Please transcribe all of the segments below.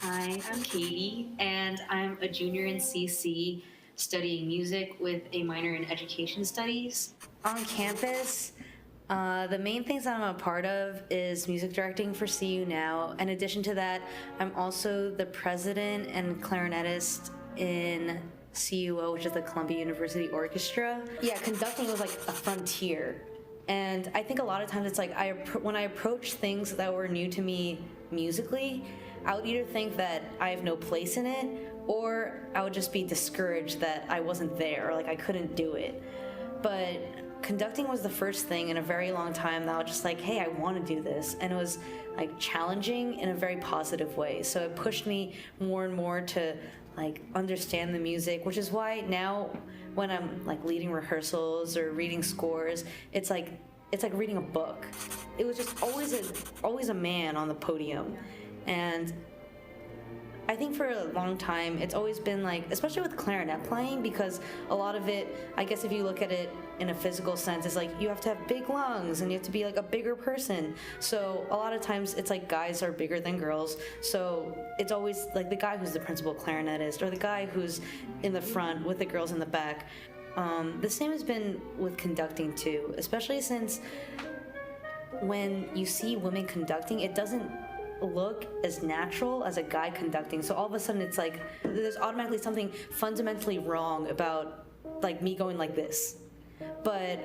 Hi, I'm Katie, and I'm a junior in CC studying music with a minor in education studies. On campus, the main things I'm a part of is music directing for CU now. In addition to that, I'm also the president and clarinetist in CUO, which is the Columbia University Orchestra. Yeah, conducting was like a frontier. And I think a lot of times it's like when I approach things that were new to me musically, I would either think that I have no place in it, or I would just be discouraged that I wasn't there, or like I couldn't do it. But conducting was the first thing in a very long time that I was just like, hey, I want to do this. And it was like challenging in a very positive way. So it pushed me more and more to like understand the music, which is why now when I'm like leading rehearsals or reading scores, it's like reading a book. It was just always a man on the podium. And I think for a long time, it's always been like, especially with clarinet playing, because a lot of it, I guess if you look at it in a physical sense, it's like you have to have big lungs and you have to be like a bigger person. So a lot of times it's like guys are bigger than girls. So it's always like the guy who's the principal clarinetist or the guy who's in the front with the girls in the back. The same has been with conducting too, especially since when you see women conducting, it doesn't look as natural as a guy conducting. So all of a sudden it's like there's automatically something fundamentally wrong about like me going like this. But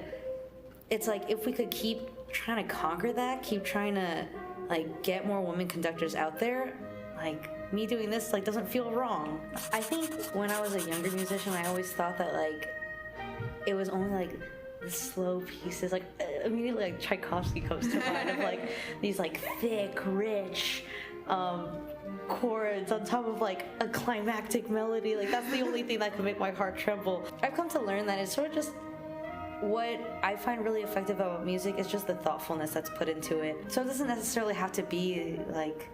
it's like if we could keep trying to conquer that, keep trying to like get more women conductors out there, like me doing this like doesn't feel wrong. I think when I was a younger musician, I always thought that like it was only like the slow pieces, like immediately like Tchaikovsky comes to mind of like these like thick, rich chords on top of like a climactic melody. Like that's the only thing that can make my heart tremble. I've come to learn that it's sort of just what I find really effective about music is just the thoughtfulness that's put into it. So it doesn't necessarily have to be like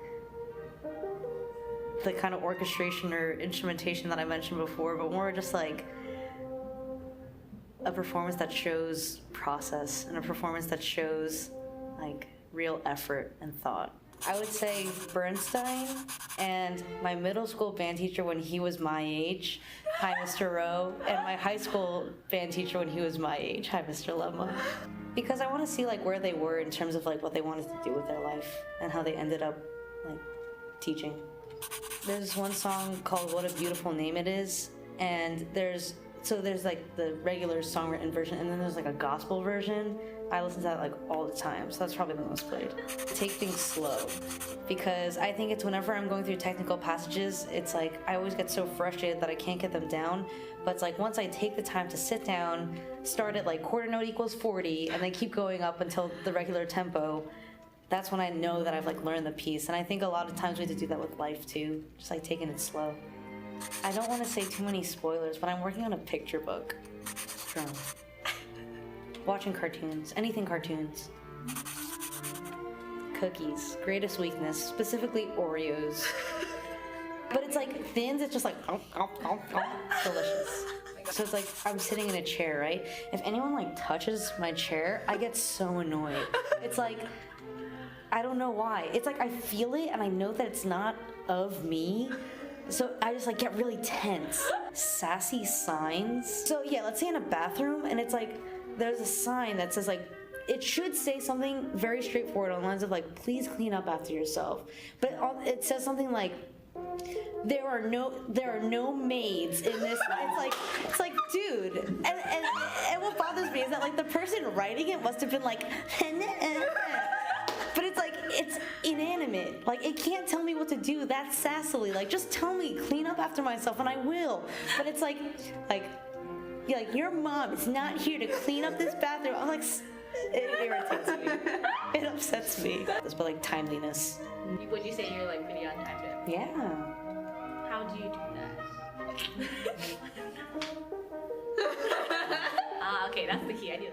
the kind of orchestration or instrumentation that I mentioned before, but more just like a performance that shows process and a performance that shows like real effort and thought. I would say Bernstein and my middle school band teacher when he was my age, hi Mr. Rowe, and my high school band teacher when he was my age, hi Mr. Lemma. Because I want to see like where they were in terms of like what they wanted to do with their life and how they ended up like teaching. There's one song called What a Beautiful Name It Is, and there's like the regular songwritten version, and then there's like a gospel version. I listen to that like all the time, so that's probably the most played. Take things slow, because I think it's whenever I'm going through technical passages, it's like I always get so frustrated that I can't get them down. But it's like once I take the time to sit down, start at like quarter note equals 40, and then keep going up until the regular tempo, that's when I know that I've like learned the piece. And I think a lot of times we have to do that with life too, just like taking it slow. I don't want to say too many spoilers, but I'm working on a picture book. From watching cartoons, anything cartoons. Cookies, greatest weakness, specifically Oreos. But it's like Thins, it's just like delicious. So it's like I'm sitting in a chair, right? If anyone like touches my chair, I get so annoyed. It's like, I don't know why. It's like I feel it and I know that it's not of me. So I just like get really tense. Sassy signs. So yeah, let's say in a bathroom and it's like, there's a sign that says like, it should say something very straightforward on the lines of like, please clean up after yourself. But it says something like, there are no maids in this. It's like, dude. And what bothers me is that like the person writing it must have been like, but it's like, it's inanimate. Like, it can't tell me what to do that sassily. Like, just tell me, clean up after myself, and I will. But it's like, your mom is not here to clean up this bathroom. I'm like, it irritates me. It upsets me. But like, timeliness. Would you say you're like pretty on time to? Yeah. How do you do that? Okay, that's the key. I do.